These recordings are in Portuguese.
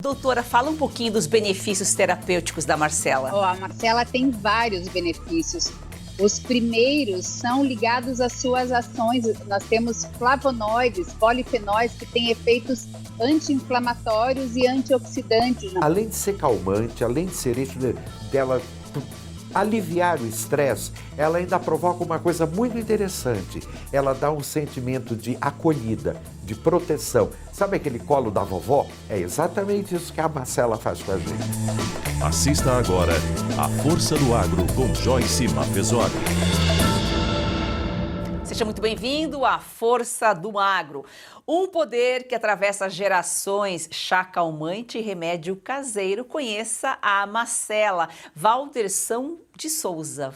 Doutora, fala um pouquinho dos benefícios terapêuticos da Marcela. A Marcela tem vários benefícios. Os primeiros são ligados às suas ações. Nós temos flavonoides, polifenóis, que têm efeitos anti-inflamatórios e antioxidantes. Além de ser calmante, além de ser isso dela aliviar o estresse, ela ainda provoca uma coisa muito interessante. Ela dá um sentimento de acolhida, de proteção. Sabe aquele colo da vovó? É exatamente isso que a Marcela faz com a gente. Assista agora A Força do Agro com Joyce Maffezoli. Seja muito bem-vindo à Força do Agro. Um poder que atravessa gerações, chá calmante e remédio caseiro. Conheça a Marcela Valderson de Souza.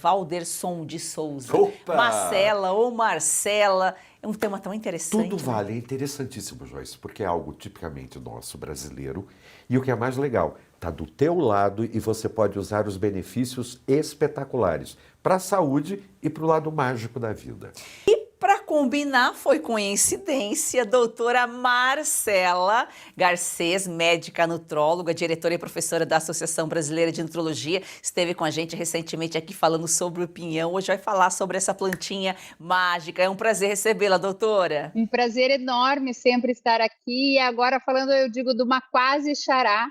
Opa! Marcela ou Marcela. É um tema tão interessante. Tudo vale, é interessantíssimo, Joyce, porque é algo tipicamente nosso, brasileiro. E o que é mais legal, está do teu lado e você pode usar os benefícios espetaculares para a saúde e para o lado mágico da vida. E para combinar, foi coincidência, doutora Marcela Garcês, médica nutróloga, diretora e professora da Associação Brasileira de Nutrologia, esteve com a gente recentemente aqui falando sobre o pinhão. Hoje vai falar sobre essa plantinha mágica. É um prazer recebê-la, doutora. Um prazer enorme sempre estar aqui. E agora falando, eu digo, de uma quase xará,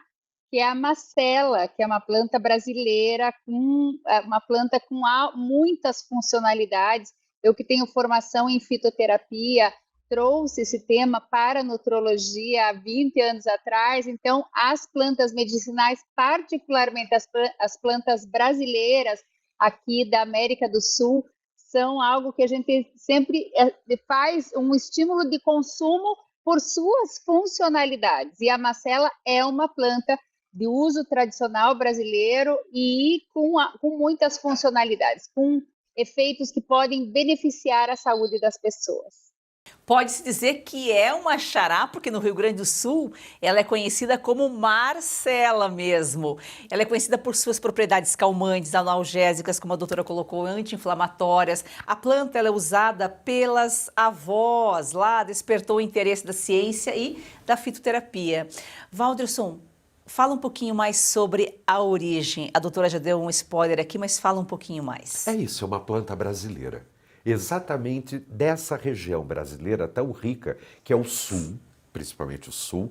que é a Marcela, que é uma planta brasileira, uma planta com muitas funcionalidades. Eu que tenho formação em fitoterapia, trouxe esse tema para a nutrologia há 20 anos atrás. Então, as plantas medicinais, particularmente as plantas brasileiras aqui da América do Sul, são algo que a gente sempre faz um estímulo de consumo por suas funcionalidades. E a Marcela é uma planta de uso tradicional brasileiro e com muitas funcionalidades, com efeitos que podem beneficiar a saúde das pessoas. Pode-se dizer que é uma xará, porque no Rio Grande do Sul ela é conhecida como Marcela mesmo. Ela é conhecida por suas propriedades calmantes, analgésicas, como a doutora colocou, anti-inflamatórias. A planta ela é usada pelas avós lá, despertou o interesse da ciência e da fitoterapia. Valderson, fala um pouquinho mais sobre a origem. A doutora já deu um spoiler aqui, mas fala um pouquinho mais. É isso, é uma planta brasileira. Exatamente dessa região brasileira tão rica, que é o sul, principalmente o sul,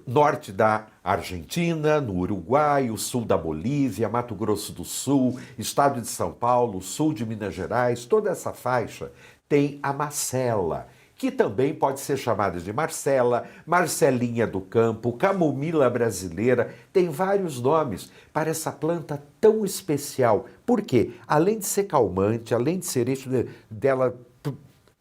norte da Argentina, no Uruguai, o sul da Bolívia, Mato Grosso do Sul, estado de São Paulo, sul de Minas Gerais, toda essa faixa tem a Marcela, que também pode ser chamada de Marcela, Marcelinha do Campo, camomila brasileira, tem vários nomes para essa planta tão especial. Por quê? Além de ser calmante, além de ser isso dela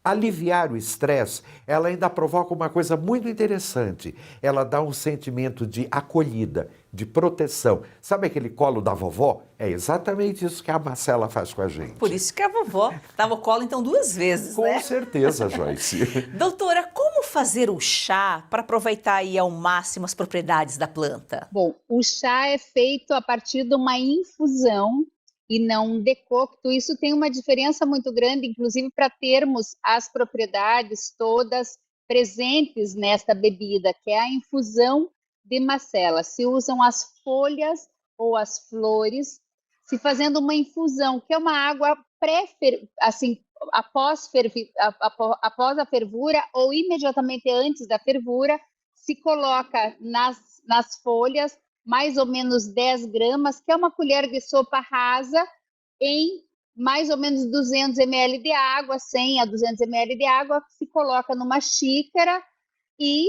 aliviar o estresse, ela ainda provoca uma coisa muito interessante. Ela dá um sentimento de acolhida, de proteção. Sabe aquele colo da vovó? É exatamente isso que a Marcela faz com a gente. Por isso que a vovó dava o colo então 2 vezes, com né? Com certeza, Joyce. Doutora, como fazer o chá para aproveitar aí ao máximo as propriedades da planta? Bom, o chá é feito a partir de uma infusão e não um decocto. Isso tem uma diferença muito grande, inclusive para termos as propriedades todas presentes nesta bebida, que é a infusão de Marcela. Se usam as folhas ou as flores, se fazendo uma infusão, que é uma água após a fervura ou imediatamente antes da fervura, se coloca nas folhas mais ou menos 10 gramas, que é uma colher de sopa rasa, em mais ou menos 200 ml de água, 100 a 200 ml de água, se coloca numa xícara e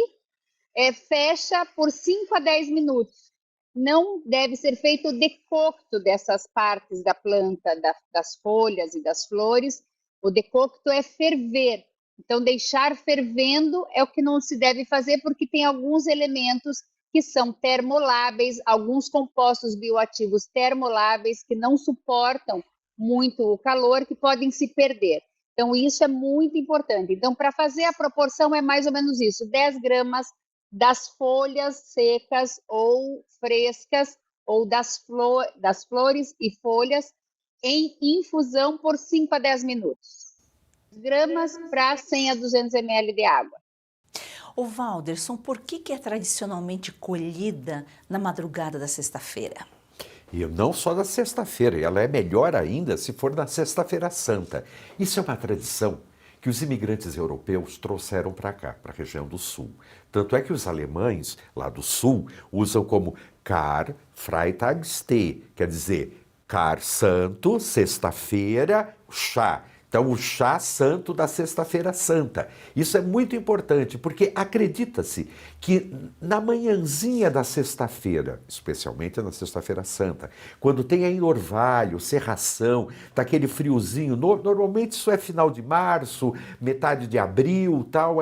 fecha por 5 a 10 minutos. Não deve ser feito o decocto dessas partes da planta, das folhas e das flores. O decocto é ferver. Então, deixar fervendo é o que não se deve fazer, porque tem alguns elementos que são termoláveis, alguns compostos bioativos termoláveis que não suportam muito o calor, que podem se perder. Então, isso é muito importante. Então, para fazer a proporção é mais ou menos isso, 10 gramas das folhas secas ou frescas, ou das flores e folhas, em infusão por 5 a 10 minutos. Gramas para 100 a 200 ml de água. Ô Valderson, por que é tradicionalmente colhida na madrugada da sexta-feira? E não só na sexta-feira, ela é melhor ainda se for na Sexta-feira Santa. Isso é uma tradição que os imigrantes europeus trouxeram para cá, para a região do Sul. Tanto é que os alemães, lá do Sul, usam como Karfreitagste, quer dizer, Kar Santo, sexta-feira, chá. Então, o chá santo da Sexta-feira Santa. Isso é muito importante, porque acredita-se que na manhãzinha da sexta-feira, especialmente na Sexta-feira Santa, quando tem ainda orvalho, cerração, tá aquele friozinho, normalmente isso é final de março, metade de abril, tal,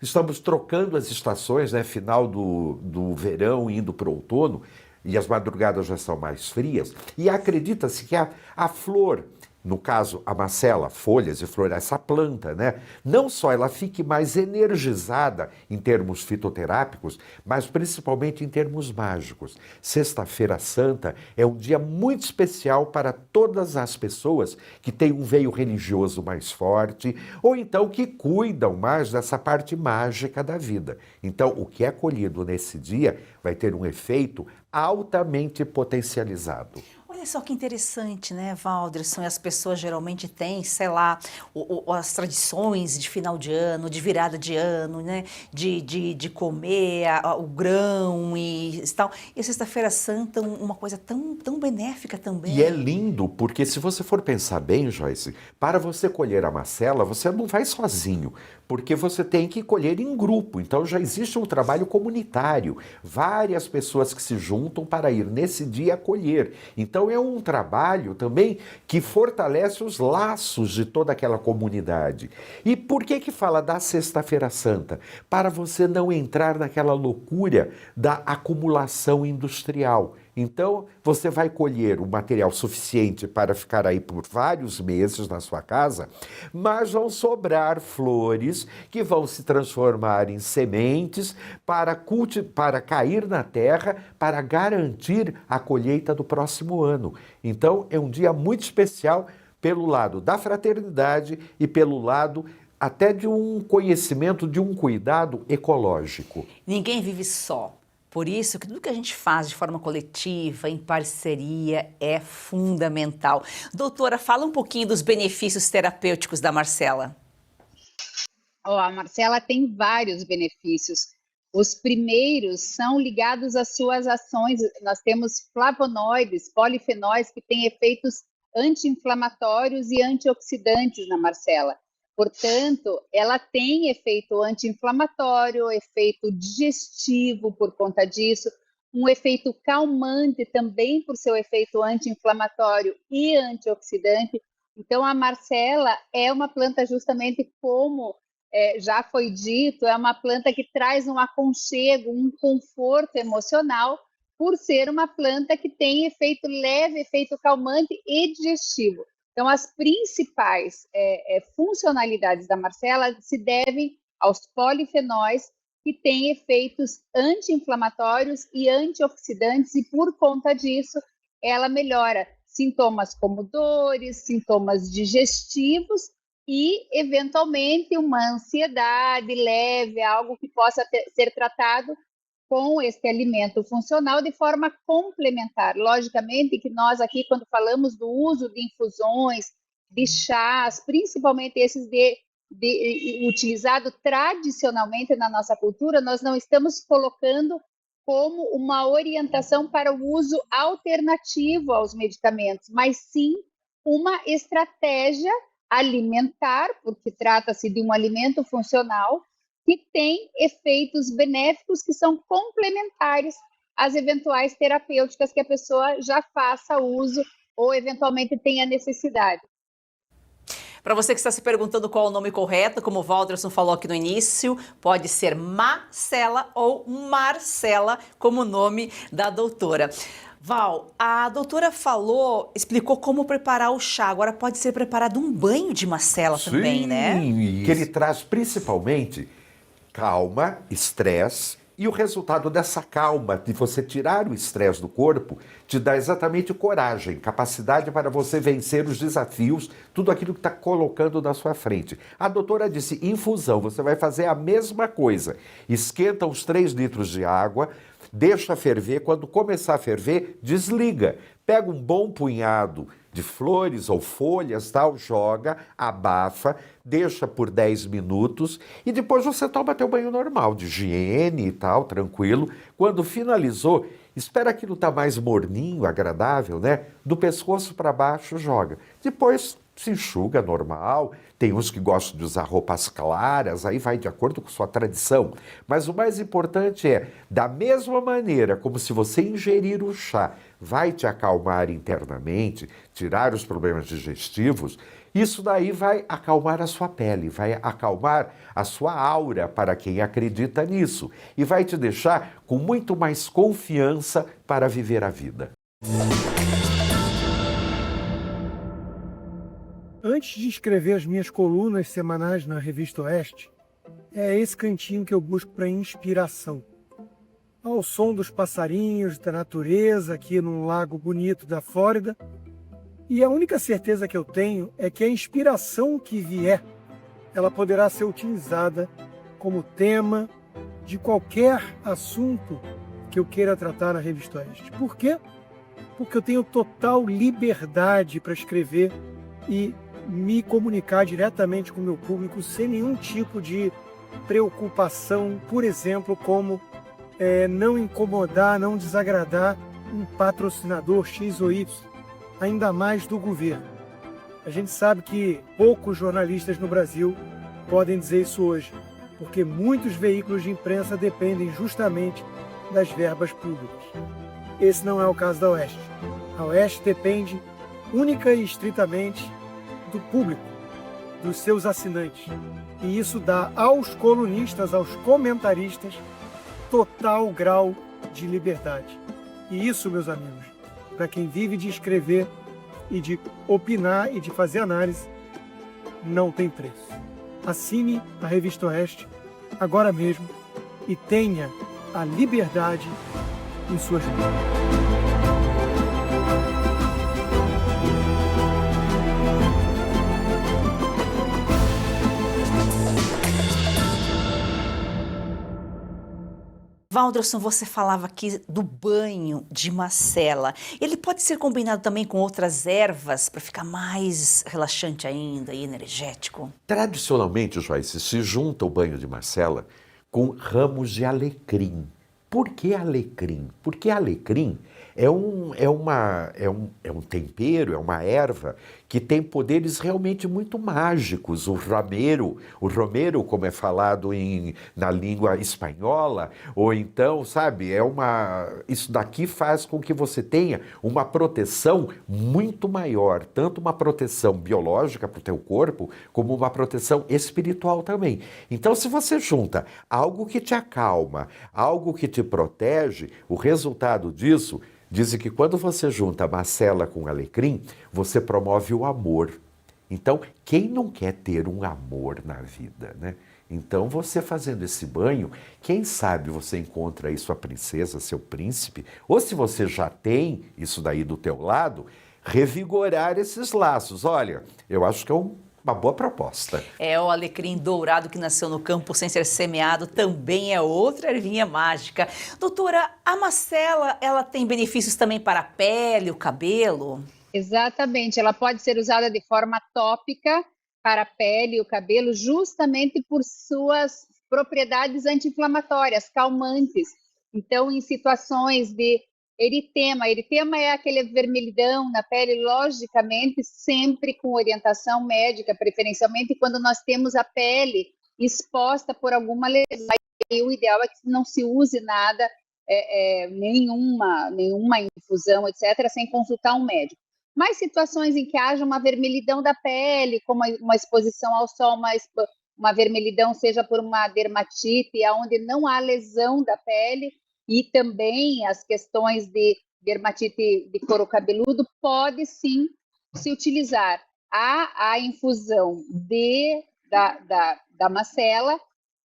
estamos trocando as estações, né, final do verão indo para o outono, e as madrugadas já são mais frias, e acredita-se que a flor, no caso, a macela, folhas e flores, essa planta, né? Não só ela fique mais energizada em termos fitoterápicos, mas principalmente em termos mágicos. Sexta-feira Santa é um dia muito especial para todas as pessoas que têm um veio religioso mais forte ou então que cuidam mais dessa parte mágica da vida. Então, o que é colhido nesse dia vai ter um efeito altamente potencializado. Olha só que interessante, né, Valderson? As pessoas geralmente têm, sei lá, as tradições de final de ano, de virada de ano, né? De comer o grão e tal. E a Sexta-feira Santa, uma coisa tão benéfica também. E é lindo, porque se você for pensar bem, Joyce, para você colher a macela, você não vai sozinho, porque você tem que colher em grupo. Então já existe um trabalho comunitário, várias pessoas que se juntam para ir nesse dia colher. Então é um trabalho também que fortalece os laços de toda aquela comunidade. E por que fala da Sexta-feira Santa? Para você não entrar naquela loucura da acumulação industrial. Então, você vai colher o material suficiente para ficar aí por vários meses na sua casa, mas vão sobrar flores que vão se transformar em sementes para cair na terra, para garantir a colheita do próximo ano. Então, é um dia muito especial pelo lado da fraternidade e pelo lado até de um conhecimento, de um cuidado ecológico. Ninguém vive só. Por isso que tudo que a gente faz de forma coletiva, em parceria, é fundamental. Doutora, fala um pouquinho dos benefícios terapêuticos da Marcela. A Marcela tem vários benefícios. Os primeiros são ligados às suas ações. Nós temos flavonoides, polifenóis, que têm efeitos anti-inflamatórios e antioxidantes na Marcela. Portanto, ela tem efeito anti-inflamatório, efeito digestivo por conta disso, um efeito calmante também por seu efeito anti-inflamatório e antioxidante. Então, a Marcela é uma planta justamente como já foi dito, é uma planta que traz um aconchego, um conforto emocional, por ser uma planta que tem efeito leve, efeito calmante e digestivo. Então, as principais funcionalidades da Marcela se devem aos polifenóis, que têm efeitos anti-inflamatórios e antioxidantes, e por conta disso, ela melhora sintomas como dores, sintomas digestivos e, eventualmente, uma ansiedade leve, algo que possa ser tratado com este alimento funcional de forma complementar. Logicamente que nós aqui, quando falamos do uso de infusões, de chás, principalmente esses utilizado tradicionalmente na nossa cultura, nós não estamos colocando como uma orientação para o uso alternativo aos medicamentos, mas sim uma estratégia alimentar, porque trata-se de um alimento funcional, que tem efeitos benéficos que são complementares às eventuais terapêuticas que a pessoa já faça uso ou eventualmente tenha necessidade. Para você que está se perguntando qual é o nome correto, como o Valderson falou aqui no início, pode ser Macela ou Marcela, como o nome da doutora. Val, a doutora explicou como preparar o chá. Agora pode ser preparado um banho de Marcela também, né? Sim, que ele traz principalmente calma, estresse E o resultado dessa calma, de você tirar o estresse do corpo, te dá exatamente coragem, capacidade para você vencer os desafios, tudo aquilo que está colocando na sua frente. A doutora disse, infusão, você vai fazer a mesma coisa. Esquenta uns 3 litros de água, deixa ferver, quando começar a ferver, desliga. Pega um bom punhado de flores ou folhas, tal, joga, abafa, deixa por 10 minutos e depois você toma teu banho normal, de higiene e tal, tranquilo. Quando finalizou, espera aquilo estar mais morninho, agradável, né? Do pescoço para baixo, joga. Depois se enxuga normal. Tem uns que gostam de usar roupas claras, aí vai de acordo com sua tradição. Mas o mais importante é, da mesma maneira como se você ingerir o chá vai te acalmar internamente, tirar os problemas digestivos, isso daí vai acalmar a sua pele, vai acalmar a sua aura para quem acredita nisso e vai te deixar com muito mais confiança para viver a vida. Antes de escrever as minhas colunas semanais na Revista Oeste, é esse cantinho que eu busco para inspiração. Ao som dos passarinhos, da natureza, aqui num lago bonito da Flórida. E a única certeza que eu tenho é que a inspiração que vier, ela poderá ser utilizada como tema de qualquer assunto que eu queira tratar na Revista Oeste. Por quê? Porque eu tenho total liberdade para escrever e me comunicar diretamente com o meu público sem nenhum tipo de preocupação, por exemplo, como não incomodar, não desagradar um patrocinador X ou Y, ainda mais do governo. A gente sabe que poucos jornalistas no Brasil podem dizer isso hoje, porque muitos veículos de imprensa dependem justamente das verbas públicas. Esse não é o caso da Oeste. A Oeste depende única e estritamente do público, dos seus assinantes. E isso dá aos colunistas, aos comentaristas, total grau de liberdade. E isso, meus amigos, para quem vive de escrever e de opinar e de fazer análise, não tem preço. Assine a Revista Oeste agora mesmo e tenha a liberdade em suas mãos. Walderson, você falava aqui do banho de macela. Ele pode ser combinado também com outras ervas para ficar mais relaxante ainda e energético? Tradicionalmente, Joyce, se junta o banho de macela com ramos de alecrim. Por que alecrim? Porque alecrim é um tempero, é uma erva que tem poderes realmente muito mágicos. O romero, como é falado na língua espanhola, ou então, sabe, isso daqui faz com que você tenha uma proteção muito maior, tanto uma proteção biológica para o teu corpo, como uma proteção espiritual também. Então, se você junta algo que te acalma, algo que te protege, o resultado disso, dizem que quando você junta macela com alecrim, você promove o amor. Então, quem não quer ter um amor na vida, né? Então, você fazendo esse banho, quem sabe você encontra aí sua princesa, seu príncipe, ou se você já tem isso daí do teu lado, revigorar esses laços. Olha, eu acho que é uma boa proposta. O alecrim dourado que nasceu no campo sem ser semeado também é outra ervinha mágica. Doutora, a macela, ela tem benefícios também para a pele, o cabelo? Exatamente, ela pode ser usada de forma tópica para a pele e o cabelo, justamente por suas propriedades anti-inflamatórias, calmantes. Então, em situações de eritema é aquele vermelhidão na pele, logicamente, sempre com orientação médica, preferencialmente quando nós temos a pele exposta por alguma lesão. E o ideal é que não se use nada, nenhuma infusão, etc., sem consultar um médico. Mas situações em que haja uma vermelhidão da pele, como uma exposição ao sol, uma vermelhidão seja por uma dermatite, onde não há lesão da pele, e também as questões de dermatite de couro cabeludo, pode sim se utilizar a infusão da macela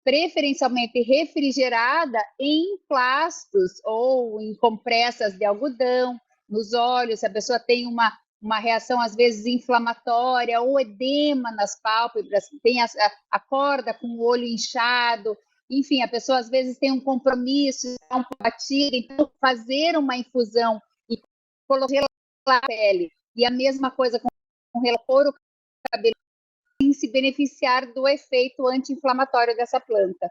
preferencialmente refrigerada em plastos ou em compressas de algodão nos olhos, se a pessoa tem uma reação, às vezes, inflamatória ou edema nas pálpebras, acorda com o olho inchado, enfim, a pessoa, às vezes, tem um compromisso, está um pouco batida, então, fazer uma infusão e colocar na pele, e a mesma coisa com o cabelo, sem se beneficiar do efeito anti-inflamatório dessa planta.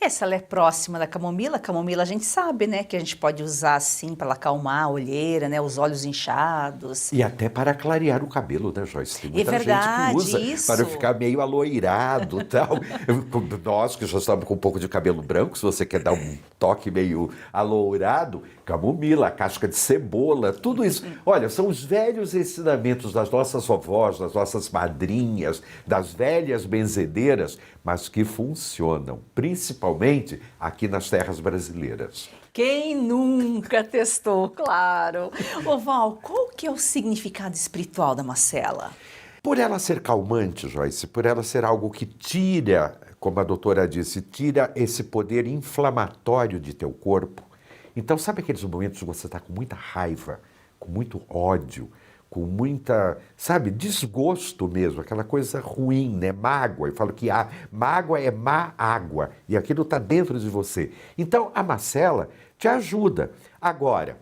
Essa ela é próxima da camomila. A camomila a gente sabe, né, que a gente pode usar assim para acalmar a olheira, né, os olhos inchados. E até para clarear o cabelo, né, Joyce? Tem muita verdade, gente que usa isso. para ficar meio aloirado e tal. Nós que já estamos com um pouco de cabelo branco, se você quer dar um toque meio alourado, camomila, casca de cebola, tudo isso. Olha, são os velhos ensinamentos das nossas vovós, das nossas madrinhas, das velhas benzedeiras, mas que funcionam, principalmente aqui nas terras brasileiras. Quem nunca testou, claro. Ô Val, qual que é o significado espiritual da macela? Por ela ser calmante, Joyce, por ela ser algo que tira, como a doutora disse, tira esse poder inflamatório de teu corpo. Então, sabe aqueles momentos que você está com muita raiva, com muito ódio, com muita, sabe, desgosto mesmo, aquela coisa ruim, né? Mágoa. Eu falo que a mágoa é má água e aquilo está dentro de você. Então, a macela te ajuda. Agora,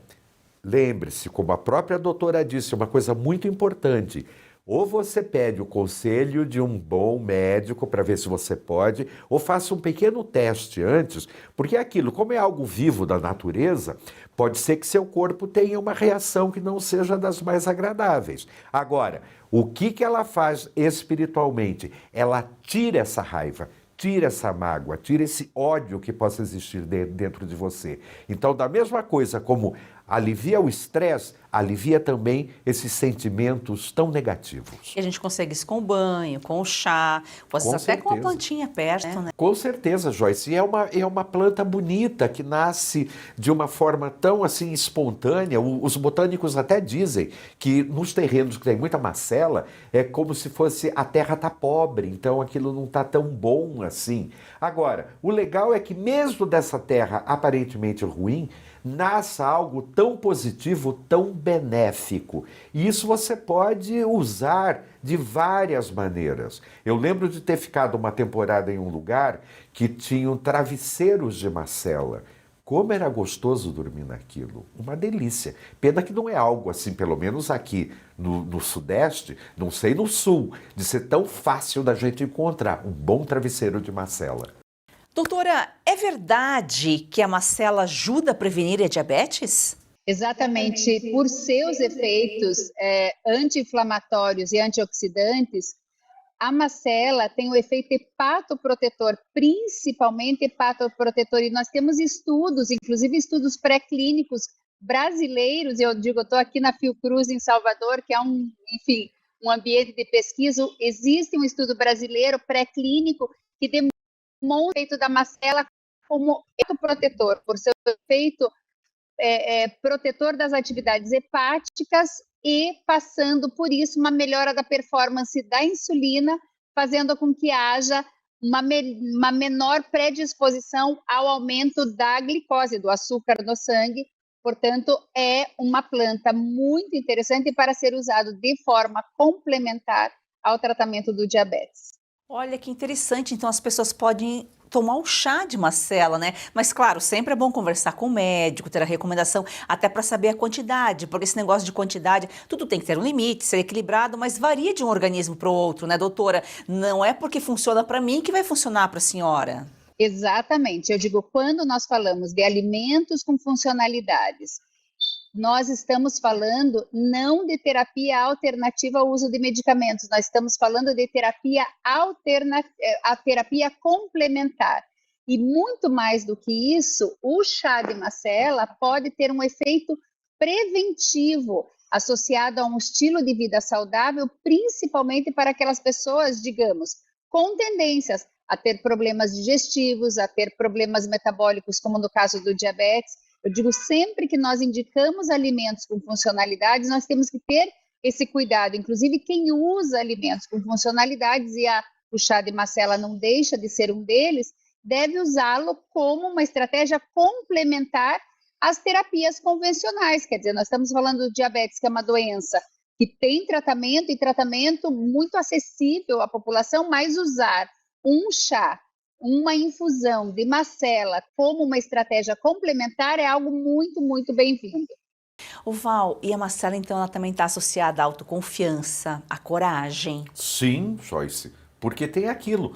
lembre-se, como a própria doutora disse, uma coisa muito importante. Ou você pede o conselho de um bom médico para ver se você pode, ou faça um pequeno teste antes, porque aquilo, como é algo vivo da natureza, pode ser que seu corpo tenha uma reação que não seja das mais agradáveis. Agora, o que ela faz espiritualmente? Ela tira essa raiva, tira essa mágoa, tira esse ódio que possa existir dentro de você. Então, da mesma coisa como alivia o estresse, alivia também esses sentimentos tão negativos. E a gente consegue isso com o banho, com o chá, às vezes até com a plantinha perto, né? Com certeza, Joyce. E é uma planta bonita que nasce de uma forma tão assim espontânea. Os botânicos até dizem que nos terrenos que tem muita macela é como se fosse a terra tá pobre, então aquilo não tá tão bom assim. Agora, o legal é que mesmo dessa terra aparentemente ruim, nasça algo tão positivo, tão benéfico. E isso você pode usar de várias maneiras. Eu lembro de ter ficado uma temporada em um lugar que tinham travesseiros de macela. Como era gostoso dormir naquilo. Uma delícia. Pena que não é algo assim, pelo menos aqui no Sudeste, não sei no Sul, de ser tão fácil da gente encontrar um bom travesseiro de macela. Doutora, é verdade que a macela ajuda a prevenir a diabetes? Exatamente. Por seus efeitos anti-inflamatórios e antioxidantes, a macela tem o efeito hepatoprotetor, principalmente hepatoprotetor. E nós temos estudos, inclusive estudos pré-clínicos brasileiros, eu estou aqui na Fiocruz, em Salvador, que é um ambiente de pesquisa. Existe um estudo brasileiro pré-clínico que demonstra o efeito da macela como hepatoprotetor, por seu efeito protetor das atividades hepáticas e passando por isso uma melhora da performance da insulina, fazendo com que haja uma menor predisposição ao aumento da glicose, do açúcar no sangue. Portanto, é uma planta muito interessante para ser usado de forma complementar ao tratamento do diabetes. Olha que interessante, então as pessoas podem tomar um chá de macela, né? Mas claro, sempre é bom conversar com o médico, ter a recomendação, até para saber a quantidade, porque esse negócio de quantidade, tudo tem que ter um limite, ser equilibrado, mas varia de um organismo para o outro, né, doutora? Não é porque funciona para mim que vai funcionar para a senhora. Exatamente, eu digo, quando nós falamos de alimentos com funcionalidades, nós estamos falando não de terapia alternativa ao uso de medicamentos, nós estamos falando de terapia a terapia complementar. E muito mais do que isso, o chá de macela pode ter um efeito preventivo associado a um estilo de vida saudável, principalmente para aquelas pessoas, digamos, com tendências a ter problemas digestivos, a ter problemas metabólicos, como no caso do diabetes. Eu digo, sempre que nós indicamos alimentos com funcionalidades, nós temos que ter esse cuidado. Inclusive, quem usa alimentos com funcionalidades, e o chá de macela não deixa de ser um deles, deve usá-lo como uma estratégia complementar às terapias convencionais. Quer dizer, nós estamos falando do diabetes, que é uma doença que tem tratamento, e tratamento muito acessível à população, mas usar um chá, uma infusão de macela como uma estratégia complementar é algo muito, muito bem-vindo. O Val, e a macela, então, ela também está associada à autoconfiança, à coragem? Sim, Joyce, porque tem aquilo.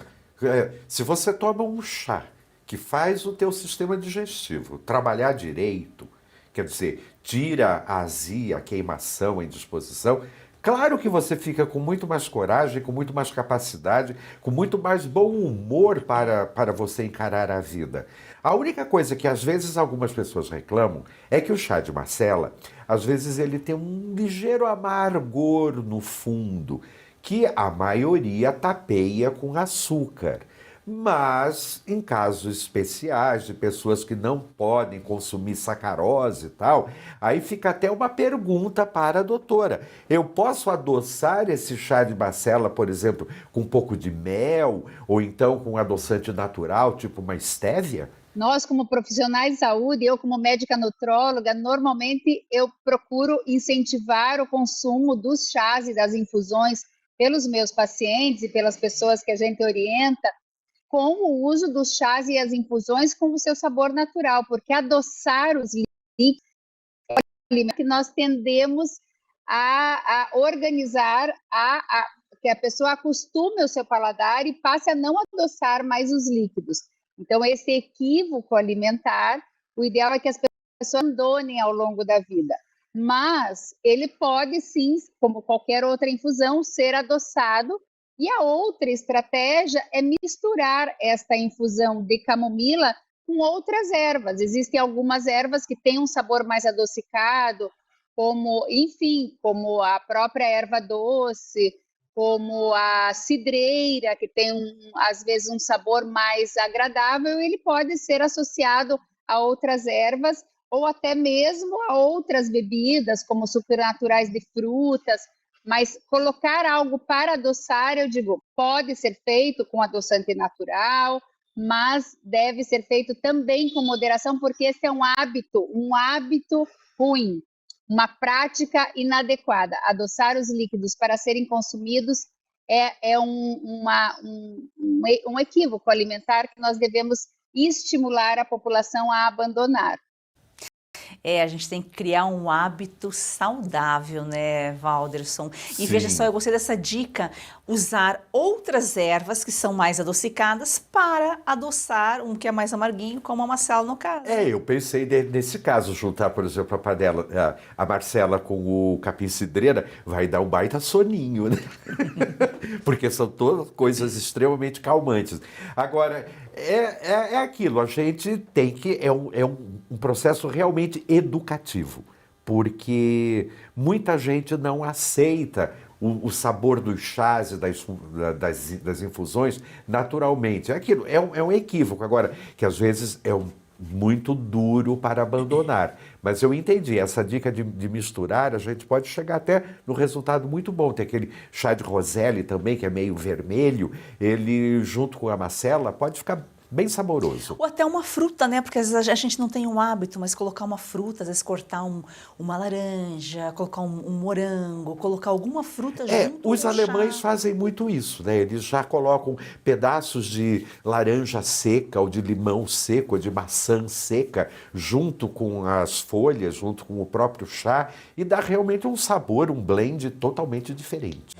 Se você toma um chá que faz o teu sistema digestivo trabalhar direito, quer dizer, tira a azia, a queimação, a indisposição, claro que você fica com muito mais coragem, com muito mais capacidade, com muito mais bom humor para você encarar a vida. A única coisa que às vezes algumas pessoas reclamam é que o chá de macela, às vezes ele tem um ligeiro amargor no fundo, que a maioria tapeia com açúcar. Mas, em casos especiais, de pessoas que não podem consumir sacarose e tal, aí fica até uma pergunta para a doutora. Eu posso adoçar esse chá de macela, por exemplo, com um pouco de mel, ou então com um adoçante natural, tipo uma estévia? Nós, como profissionais de saúde, eu como médica nutróloga, normalmente eu procuro incentivar o consumo dos chás e das infusões pelos meus pacientes e pelas pessoas que a gente orienta, com o uso dos chás e as infusões com o seu sabor natural, porque adoçar os líquidos que nós tendemos a organizar, que a pessoa acostume o seu paladar e passe a não adoçar mais os líquidos. Então, esse equívoco alimentar, o ideal é que as pessoas abandonem ao longo da vida. Mas ele pode sim, como qualquer outra infusão, ser adoçado. E a outra estratégia é misturar esta infusão de camomila com outras ervas. Existem algumas ervas que têm um sabor mais adocicado, como a própria erva doce, como a cidreira, que tem às vezes um sabor mais agradável. Ele pode ser associado a outras ervas ou até mesmo a outras bebidas, como supernaturais de frutas. Mas colocar algo para adoçar, eu digo, pode ser feito com adoçante natural, mas deve ser feito também com moderação, porque esse é um hábito ruim, uma prática inadequada. Adoçar os líquidos para serem consumidos é um equívoco alimentar que nós devemos estimular a população a abandonar. A gente tem que criar um hábito saudável, né, Valderson? E Sim. veja só, eu gostei dessa dica, usar outras ervas que são mais adocicadas para adoçar um que é mais amarguinho, como a macela no caso. Eu pensei nesse caso, juntar, por exemplo, a Marcela com o capim-cidreira, vai dar um baita soninho, né? Porque são todas coisas extremamente calmantes. Agora, é aquilo, a gente tem que... É um processo realmente educativo, porque muita gente não aceita o sabor dos chás e das infusões naturalmente. É aquilo, é um equívoco. Agora, que às vezes é muito duro para abandonar. Mas eu entendi, essa dica de misturar, a gente pode chegar até no resultado muito bom. Tem aquele chá de Roselle também, que é meio vermelho, ele junto com a macela pode ficar bem saboroso. Ou até uma fruta, né? Porque às vezes a gente não tem um hábito, mas colocar uma fruta, às vezes cortar uma laranja, colocar um morango, colocar alguma fruta junto. Os alemães fazem muito isso, né? Eles já colocam pedaços de laranja seca, ou de limão seco, ou de maçã seca, junto com as folhas, junto com o próprio chá, e dá realmente um sabor, um blend totalmente diferente.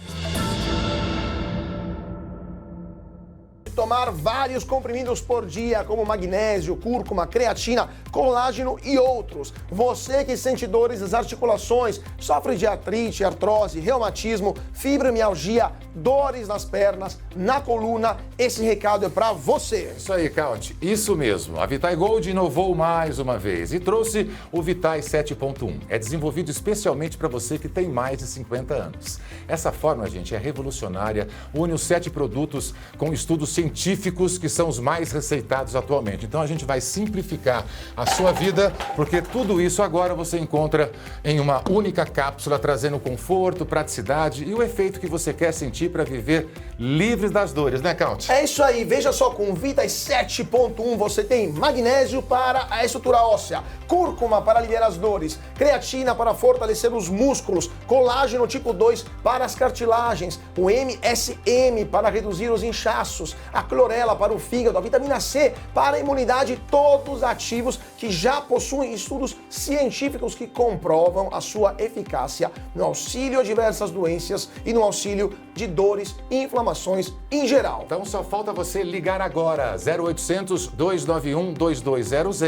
Tomar vários comprimidos por dia, como magnésio, cúrcuma, creatina, colágeno e outros. Você que sente dores nas articulações, sofre de artrite, artrose, reumatismo, fibromialgia, dores nas pernas, na coluna, esse recado é para você. Isso aí, Count. Isso mesmo. A Vitae Gold inovou mais uma vez e trouxe o Vitae 7.1. É desenvolvido especialmente para você que tem mais de 50 anos. Essa fórmula, gente, é revolucionária, une os 7 produtos com estudos científicos científicos que são os mais receitados atualmente. Então a gente vai simplificar a sua vida, porque tudo isso agora você encontra em uma única cápsula, trazendo conforto, praticidade e o efeito que você quer sentir para viver livre das dores, né, Count? É isso aí, veja só, com Vita 7.1 você tem magnésio para a estrutura óssea, cúrcuma para aliviar as dores, creatina para fortalecer os músculos, colágeno tipo 2 para as cartilagens, o MSM para reduzir os inchaços, a clorela para o fígado, a vitamina C para a imunidade, todos ativos que já possuem estudos científicos que comprovam a sua eficácia no auxílio a diversas doenças e no auxílio de dores e inflamações em geral. Então só falta você ligar agora, 0800 291 2200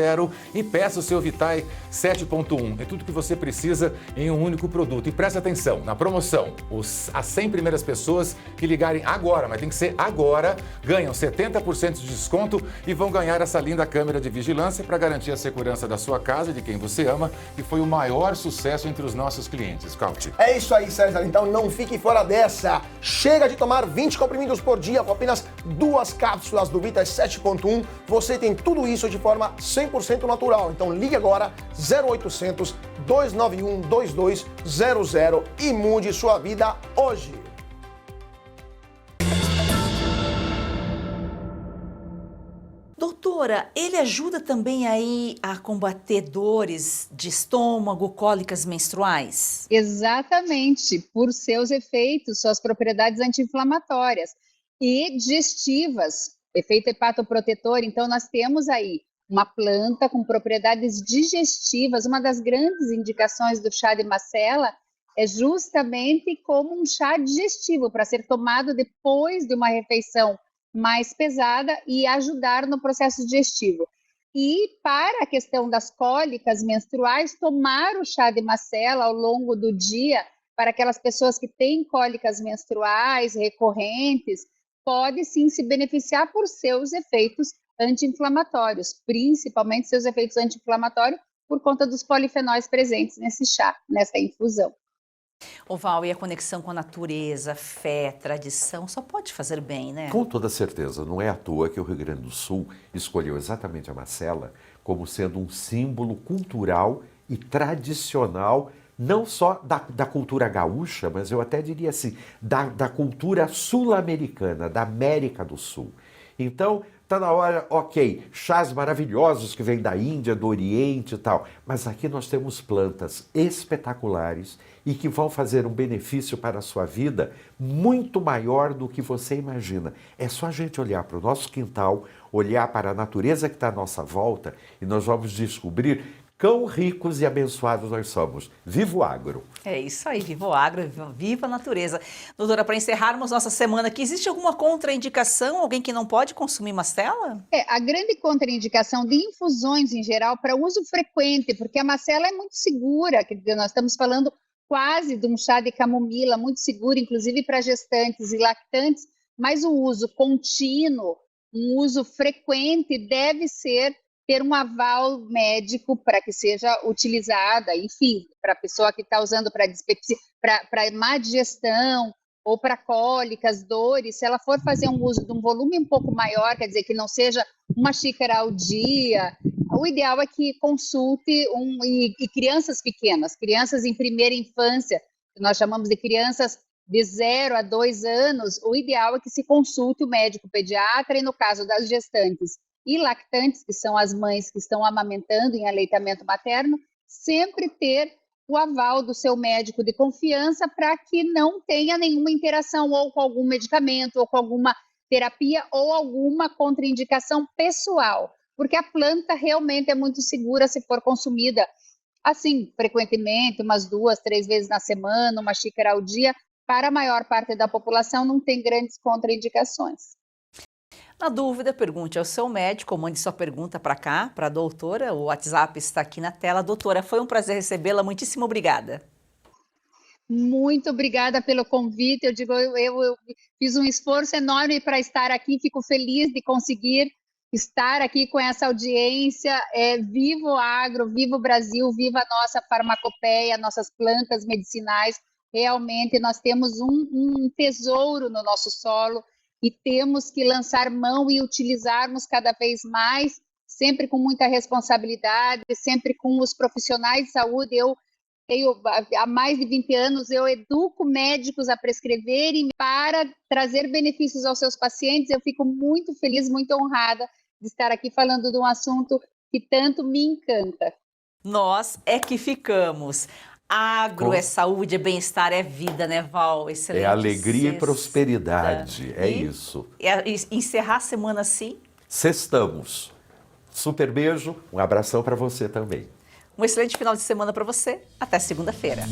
e peça o seu Vitae 7.1. É tudo que você precisa em um único produto. E presta atenção, na promoção, as 100 primeiras pessoas que ligarem agora, mas tem que ser agora, ganham 70% de desconto e vão ganhar essa linda câmera de vigilância para garantir a segurança da sua casa e de quem você ama, que foi o maior sucesso entre os nossos clientes. Count. É isso aí, César, então não fique fora dessa. Chega de tomar 20 comprimidos por dia com apenas 2 cápsulas do Vita 7.1. Você tem tudo isso de forma 100% natural. Então ligue agora 0800 291 2200 e mude sua vida hoje. Doutora, ele ajuda também aí a combater dores de estômago, cólicas menstruais? Exatamente, por seus efeitos, suas propriedades anti-inflamatórias e digestivas, efeito hepatoprotetor. Então, nós temos aí uma planta com propriedades digestivas. Uma das grandes indicações do chá de macela é justamente como um chá digestivo, para ser tomado depois de uma refeição mais pesada e ajudar no processo digestivo. E para a questão das cólicas menstruais, tomar o chá de macela ao longo do dia, para aquelas pessoas que têm cólicas menstruais recorrentes, pode sim se beneficiar por seus efeitos anti-inflamatórios, principalmente seus efeitos anti-inflamatórios por conta dos polifenóis presentes nesse chá, nessa infusão. Val, e a conexão com a natureza, fé, tradição, só pode fazer bem, né? Com toda certeza, não é à toa que o Rio Grande do Sul escolheu exatamente a macela como sendo um símbolo cultural e tradicional, não só da cultura gaúcha, mas eu até diria assim, da cultura sul-americana, da América do Sul. Então, está na hora, ok, chás maravilhosos que vêm da Índia, do Oriente e tal, mas aqui nós temos plantas espetaculares e que vão fazer um benefício para a sua vida muito maior do que você imagina. É só a gente olhar para o nosso quintal, olhar para a natureza que está à nossa volta e nós vamos descobrir quão ricos e abençoados nós somos. Viva o agro! É isso aí, viva o agro, viva a natureza. Doutora, para encerrarmos nossa semana aqui, existe alguma contraindicação? Alguém que não pode consumir macela? A grande contraindicação de infusões em geral para uso frequente, porque a macela é muito segura, nós estamos falando quase de um chá de camomila, muito seguro, inclusive para gestantes e lactantes, mas o uso contínuo, um uso frequente deve ter um aval médico para que seja utilizada, enfim, para a pessoa que está usando para dispepsia, para má digestão ou para cólicas, dores, se ela for fazer um uso de um volume um pouco maior, quer dizer, que não seja uma xícara ao dia, o ideal é que consulte e crianças pequenas, crianças em primeira infância, que nós chamamos de crianças de 0 a 2 anos, o ideal é que se consulte o médico pediatra e, no caso das gestantes e lactantes, que são as mães que estão amamentando em aleitamento materno, sempre ter o aval do seu médico de confiança para que não tenha nenhuma interação ou com algum medicamento, ou com alguma terapia, ou alguma contraindicação pessoal, porque a planta realmente é muito segura se for consumida assim, frequentemente, umas 2, 3 vezes na semana, uma xícara ao dia. Para a maior parte da população não tem grandes contraindicações. Na dúvida, pergunte ao seu médico ou mande sua pergunta para cá, para a doutora. O WhatsApp está aqui na tela. Doutora, foi um prazer recebê-la. Muitíssimo obrigada. Muito obrigada pelo convite. Eu fiz um esforço enorme para estar aqui. Fico feliz de conseguir estar aqui com essa audiência. Viva o agro, viva o Brasil, viva a nossa farmacopeia, nossas plantas medicinais. Realmente nós temos um tesouro no nosso solo e temos que lançar mão e utilizarmos cada vez mais, sempre com muita responsabilidade, sempre com os profissionais de saúde. Eu tenho, há mais de 20 anos, eu educo médicos a prescreverem para trazer benefícios aos seus pacientes. Eu fico muito feliz, muito honrada de estar aqui falando de um assunto que tanto me encanta. Nós é que ficamos. Agro é saúde, é bem-estar, é vida, né, Val? Excelente. É alegria sexta. e prosperidade, é isso. E encerrar a semana assim. Sextamos. Super beijo, um abração para você também. Um excelente final de semana para você. Até segunda-feira.